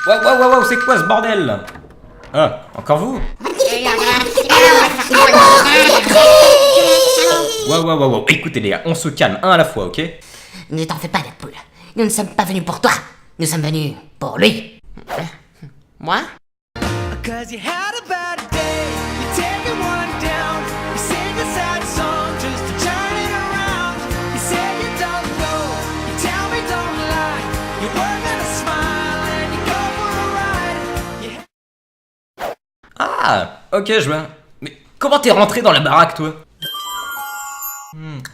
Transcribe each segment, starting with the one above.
Wow, c'est quoi ce bordel là? Ah, encore vous? Wow, écoutez les gars, on se calme, un à la fois, ok? Ne t'en fais pas, Deadpool. Nous ne sommes pas venus pour toi. Nous sommes venus pour lui. Moi? Cause you had a bad day, you take one down, you sing a sad song just to turn it around. You say you don't know, you tell me don't lie, you work on a smile and you go for a ride. Ah, ok, je vois. Mais comment t'es rentré dans la baraque, toi?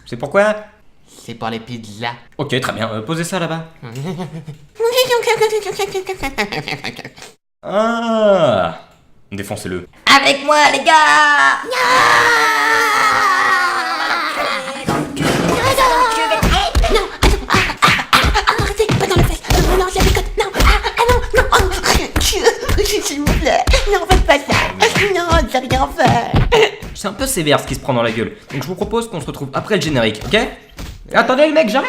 C'est pourquoi? C'est pour les pizzas. Ok, très bien, posez ça là-bas. Ah, défoncez-le. Avec moi, les gars! Arrêtez, pas dans le face. Non, je déconne. Non, s'il vous plaît. Non, faites pas ça. Non, j'ai rien fait. C'est un peu sévère ce qui se prend dans la gueule. Donc je vous propose qu'on se retrouve après le générique, ok? Attendez les mecs, j'arrive!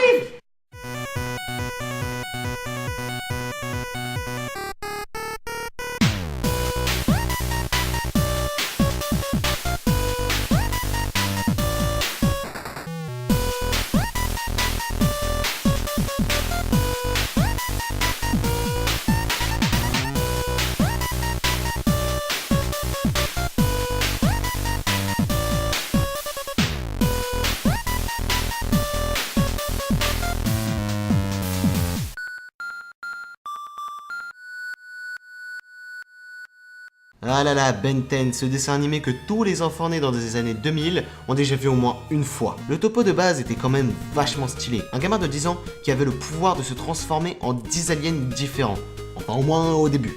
Ah là là, Ben 10, ce dessin animé que tous les enfants nés dans les années 2000 ont déjà vu au moins une fois. Le topo de base était quand même vachement stylé. Un gamin de 10 ans qui avait le pouvoir de se transformer en 10 aliens différents. Enfin au moins au début.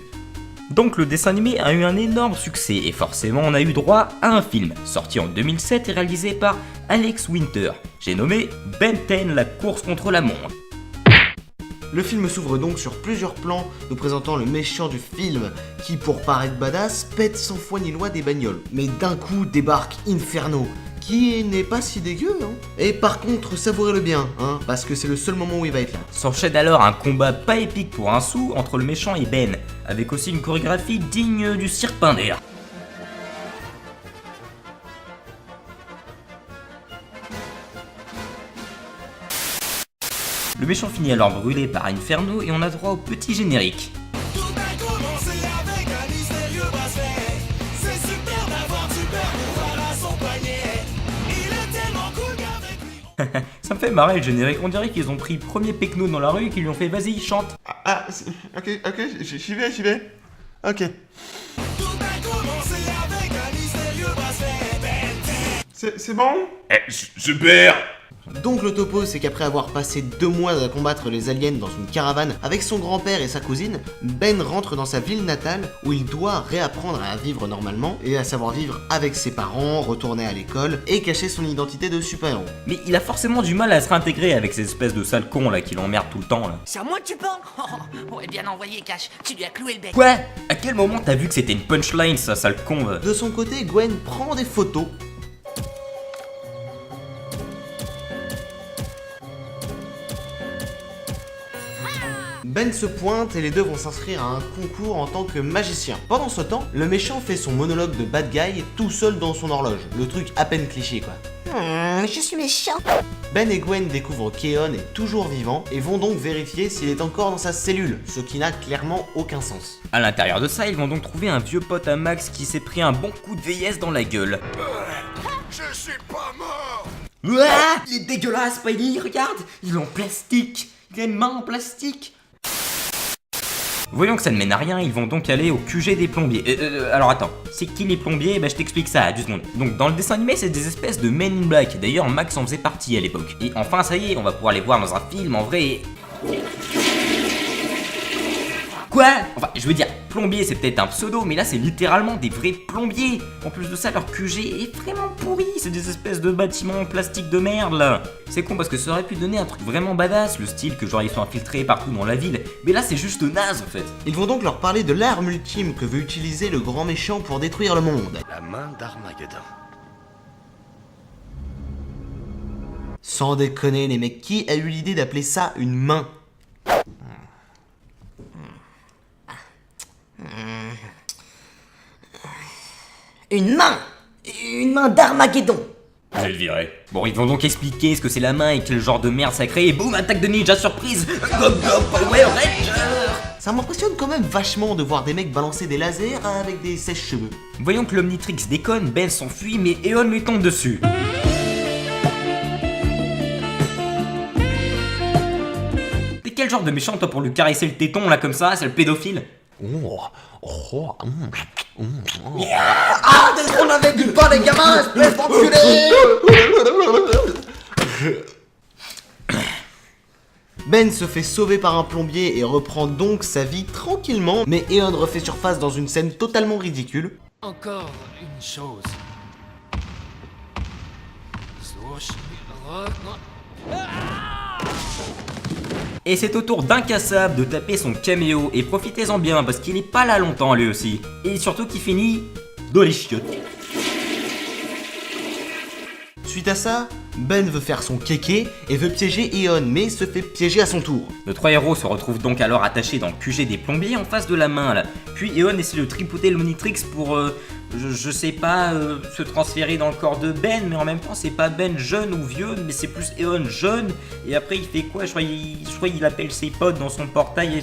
Donc le dessin animé a eu un énorme succès et forcément on a eu droit à un film, sorti en 2007 et réalisé par Alex Winter. J'ai nommé Ben 10, la course contre la montre. Le film s'ouvre donc sur plusieurs plans, nous présentant le méchant du film, qui pour paraître badass, pète sans foi ni loi des bagnoles. Mais d'un coup débarque Inferno, qui n'est pas si dégueu, hein. Et par contre, savourez-le bien, hein, parce que c'est le seul moment où il va être là. S'enchaîne alors un combat pas épique pour un sou entre le méchant et Ben, avec aussi une chorégraphie digne du cirque Pinder. Le méchant finit alors brûlé par Inferno et on a droit au petit générique. Tout a commencé avec un mystérieux bracelet. C'est super d'avoir du beurre pour voir à son poignet. Il est tellement cool qu'avec lui. Ça me fait marrer le générique, on dirait qu'ils ont pris premier Pecno dans la rue et qu'ils lui ont fait vas-y chante. Ok, j'y vais. Ok. Tout a commencé avec un mystérieux bracelet. C'est bon? Super! Donc le topo, c'est qu'après avoir passé 2 mois à combattre les aliens dans une caravane avec son grand-père et sa cousine, Ben rentre dans sa ville natale où il doit réapprendre à vivre normalement et à savoir vivre avec ses parents, retourner à l'école et cacher son identité de super-héros. Mais il a forcément du mal à se réintégrer avec ces espèces de sales cons là qui l'emmerdent tout le temps là. C'est à moi que tu parles? Oh, bien envoyé, Cash. Tu lui as cloué le bec. Quoi? À quel moment t'as vu que c'était une punchline ça, sale con va? De son côté, Gwen prend des photos. Ben se pointe et les deux vont s'inscrire à un concours en tant que magicien. Pendant ce temps, le méchant fait son monologue de bad guy tout seul dans son horloge. Le truc à peine cliché quoi. Je suis méchant. Ben et Gwen découvrent qu'Eon est toujours vivant et vont donc vérifier s'il est encore dans sa cellule, ce qui n'a clairement aucun sens. À l'intérieur de ça, ils vont donc trouver un vieux pote à Max qui s'est pris un bon coup de vieillesse dans la gueule. Je suis pas mort! Ouah, il est dégueulasse, Spidey, regarde, il est en plastique, il a une main en plastique. Voyons que ça ne mène à rien, ils vont donc aller au QG des plombiers. Alors attends, c'est qui les plombiers? Bah je t'explique ça à 2 secondes. Donc dans le dessin animé, c'est des espèces de Men in Black. D'ailleurs, Max en faisait partie à l'époque. Et enfin, ça y est, on va pouvoir les voir dans un film en vrai. Quoi? Enfin, je veux dire, plombier c'est peut-être un pseudo, mais là c'est littéralement des vrais plombiers. En plus de ça, leur QG est vraiment pourri, c'est des espèces de bâtiments en plastique de merde là. C'est con parce que ça aurait pu donner un truc vraiment badass, le style que genre ils sont infiltrés partout dans la ville, mais là c'est juste naze en fait. Ils vont donc leur parler de l'arme ultime que veut utiliser le grand méchant pour détruire le monde. La main d'Armageddon. Sans déconner les mecs, qui a eu l'idée d'appeler ça une main? Une main d'Armageddon. Je vais le virer. Bon, ils vont donc expliquer ce que c'est la main et quel genre de merde ça crée, et boum, attaque de ninja surprise. Go go Power Ranger. Ça m'impressionne quand même vachement de voir des mecs balancer des lasers avec des sèches-cheveux. Voyons que l'Omnitrix déconne, Ben s'enfuit, mais Eon lui tombe dessus. T'es quel genre de méchant toi pour lui caresser le téton là comme ça, c'est le pédophile? Ah, t'es trop avec du pain, les gamins, espèce d'enculé! Ben se fait sauver par un plombier et reprend donc sa vie tranquillement, mais Eon refait surface dans une scène totalement ridicule. Encore une chose. Et c'est au tour d'Incassable de taper son caméo, et profitez-en bien parce qu'il est pas là longtemps lui aussi. Et surtout qu'il finit dans les chiottes. Suite à ça, Ben veut faire son kéké et veut piéger Eon, mais se fait piéger à son tour. Nos trois héros se retrouvent donc alors attachés dans le QG des plombiers en face de la main là. Puis Eon essaie de tripoter l'Omnitrix pour, je sais pas, se transférer dans le corps de Ben, mais en même temps c'est pas Ben jeune ou vieux, mais c'est plus Eon jeune. Et après il fait quoi? Je crois il appelle ses potes dans son portail et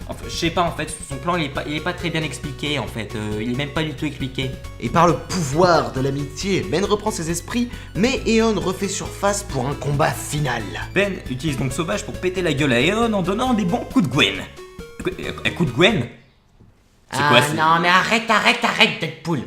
enfin, je sais pas en fait, son plan il est pas très bien expliqué en fait, il est même pas du tout expliqué. Et par le pouvoir de l'amitié, Ben reprend ses esprits, mais Eon refait surface pour un combat final. Ben utilise donc Sauvage pour péter la gueule à Eon en donnant des bons coups de Gwen. Un coup de Gwen? C'est quoi, Ah c'est- non, mais arrête, Deadpool.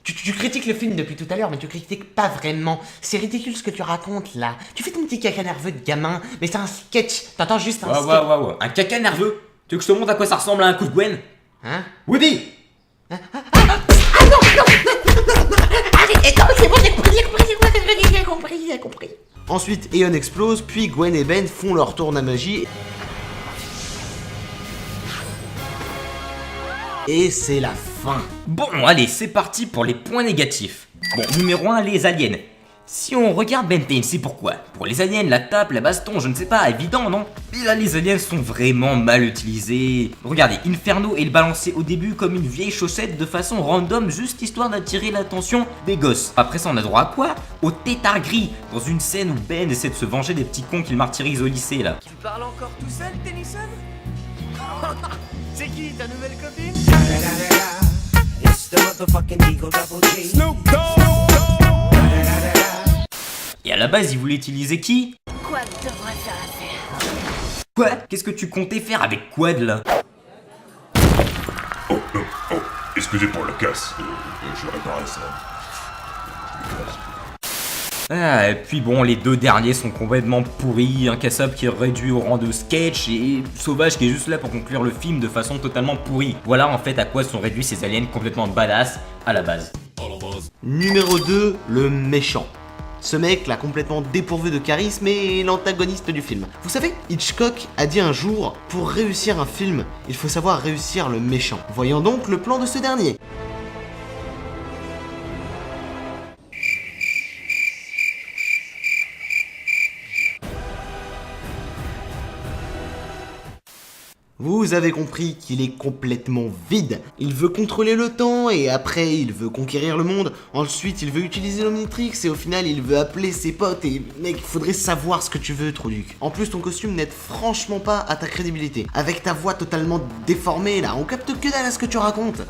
Tu critiques le film depuis tout à l'heure, mais tu critiques pas vraiment. C'est ridicule ce que tu racontes là. Tu fais ton petit caca nerveux de gamin, mais c'est un sketch. T'entends juste un sketch. Ouais. Un caca nerveux? Tu veux que je te montre à quoi ça ressemble à un coup de Gwen? Hein? Woody! Allez, non, c'est bon, j'ai compris. Ensuite, Eon explose, puis Gwen et Ben font leur tour à magie. Et c'est la fin. Bon, allez, c'est parti pour les points négatifs. Bon, numéro 1, les aliens. Si on regarde Ben 10, c'est pourquoi? Pour les aliens, la tape, la baston, je ne sais pas, évident, non? Mais là, les aliens sont vraiment mal utilisés. Regardez, Inferno est balancé au début comme une vieille chaussette de façon random, juste histoire d'attirer l'attention des gosses. Après ça, on a droit à quoi? Au tétard gris, dans une scène où Ben essaie de se venger des petits cons qu'il martyrise au lycée, là. Tu parles encore tout seul, Tennyson? C'est qui ta nouvelle copine? Et à la base, il voulait utiliser qui? Quad devrait faire l'affaire. Quoi? Qu'est-ce que tu comptais faire avec Quad, là? Excusez pour la casse. Je réparais ça. Ah, et puis bon, les deux derniers sont complètement pourris, Incassable qui est réduit au rang de sketch et Sauvage qui est juste là pour conclure le film de façon totalement pourrie. Voilà en fait à quoi sont réduits ces aliens complètement badass à la base. Numéro 2, le méchant. Ce mec là complètement dépourvu de charisme est l'antagoniste du film. Vous savez, Hitchcock a dit un jour, pour réussir un film, il faut savoir réussir le méchant. Voyons donc le plan de ce dernier. Vous avez compris qu'il est complètement vide. Il veut contrôler le temps et après il veut conquérir le monde. Ensuite il veut utiliser l'Omnitrix et au final il veut appeler ses potes et mec, faudrait savoir ce que tu veux, Troluc. En plus ton costume n'aide franchement pas à ta crédibilité. Avec ta voix totalement déformée là, on capte que dalle à ce que tu racontes.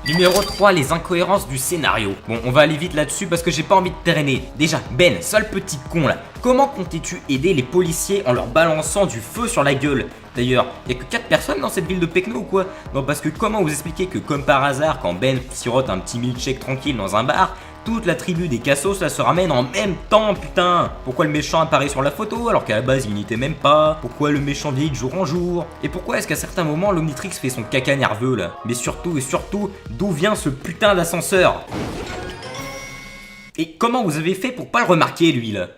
Numéro 3, les incohérences du scénario. Bon, on va aller vite là-dessus parce que j'ai pas envie de traîner. Déjà, Ben, sale petit con là, comment comptais-tu aider les policiers en leur balançant du feu sur la gueule? D'ailleurs, y'a que 4 personnes dans cette ville de Pecno ou quoi? Non, parce que comment vous expliquer que comme par hasard, quand Ben sirote un petit milkshake tranquille dans un bar, toute la tribu des Cassos là se ramène en même temps, putain! Pourquoi le méchant apparaît sur la photo alors qu'à la base il n'y était même pas? Pourquoi le méchant vieillit de jour en jour? Et pourquoi est-ce qu'à certains moments l'Omnitrix fait son caca nerveux là? Mais surtout et surtout, d'où vient ce putain d'ascenseur? Et comment vous avez fait pour pas le remarquer lui là?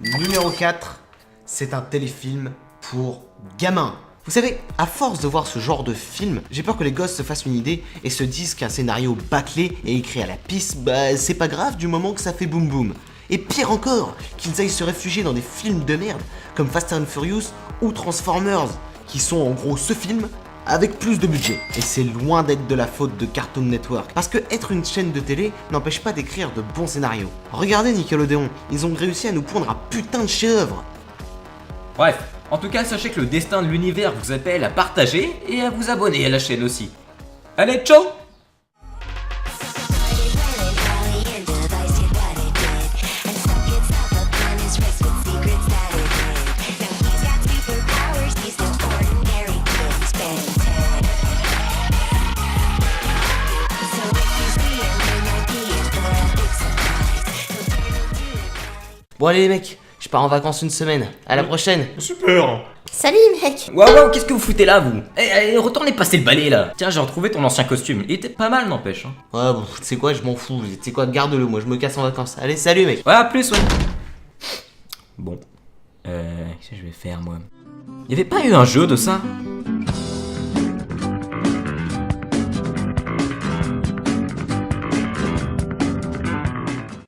Numéro 4, c'est un téléfilm pour gamins. Vous savez, à force de voir ce genre de film, j'ai peur que les gosses se fassent une idée et se disent qu'un scénario bâclé et écrit à la pisse, bah c'est pas grave du moment que ça fait boum boum. Et pire encore, qu'ils aillent se réfugier dans des films de merde comme Fast and Furious ou Transformers, qui sont en gros ce film avec plus de budget. Et c'est loin d'être de la faute de Cartoon Network, parce que être une chaîne de télé n'empêche pas d'écrire de bons scénarios. Regardez Nickelodeon, ils ont réussi à nous pondre un putain de chef-d'œuvre. Bref, en tout cas, sachez que le destin de l'univers vous appelle à partager et à vous abonner à la chaîne aussi. Allez, ciao! Bon allez les mecs, je pars en vacances une semaine. À la prochaine. Super. Salut mec. Waouh, qu'est-ce que vous foutez là, vous? Retournez passer le balai là. Tiens, j'ai retrouvé ton ancien costume. Il était pas mal, n'empêche. Hein. Ouais bon, tu sais quoi, je m'en fous, tu sais quoi, garde-le, moi je me casse en vacances. Allez, salut mec. Ouais, à plus, ouais. Bon. Qu'est-ce que je vais faire, moi? Y'avait pas eu un jeu de ça?